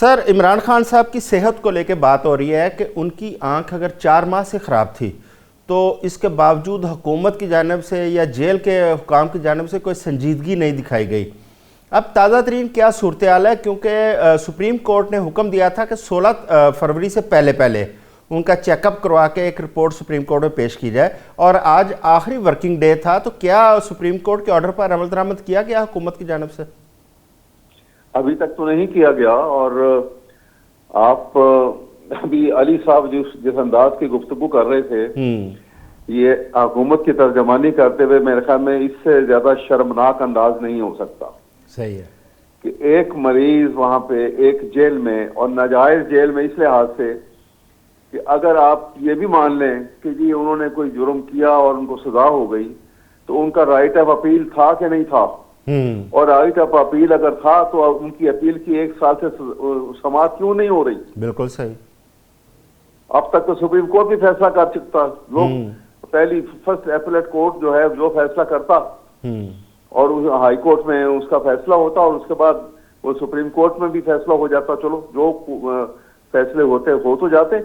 Sir, Imran Khan साहब की सेहत को लेकर बात हो रही है कि उनकी आंख अगर 4 माह से ख़राब थी तो इसके बावजूद हुकूमत की जानिब से या जेल के हुकाम की जानिब से कोई संजीदगी नहीं दिखाई गई। अब ताज़ा तरीन क्या सूरत हाल है, क्योंकि सुप्रीम कोर्ट ने हुक्म दिया था कि 16 फरवरी से पहले पहले उनका चेकअप करवा के एक रिपोर्ट सुप्रीम कोर्ट में पेश की जाए, और आज आखिरी वर्किंग डे था। तो क्या सुप्रीम कोर्ट के ऑर्डर पर अमल दरामद किया गया हुकूमत की जानिब से? अभी तक तो नहीं किया गया। और आप अभी अली साहब जिस अंदाज की गुफ्तगू कर रहे थे, ये हुकूमत की तर्जमानी करते हुए मेरे ख्याल में इससे ज्यादा शर्मनाक अंदाज नहीं हो सकता। सही है कि एक मरीज वहां पे एक जेल में, और नाजायज जेल में इस लिहाज से कि अगर आप ये भी मान लें कि जी उन्होंने कोई जुर्म किया और उनको सजा हो गई, तो उनका राइट ऑफ अपील था कि नहीं था? और राइट ऑफ अपील अगर था तो उनकी अपील की 1 साल से समाप्त क्यों नहीं हो रही? बिल्कुल सही। अब तक तो सुप्रीम कोर्ट भी फैसला कर चुका। लोग पहली फर्स्ट एपीलेट कोर्ट जो है जो फैसला करता, और हाई कोर्ट में उसका फैसला होता, और उसके बाद वो सुप्रीम कोर्ट में भी फैसला हो जाता। चलो जो फैसले होते हो तो जाते।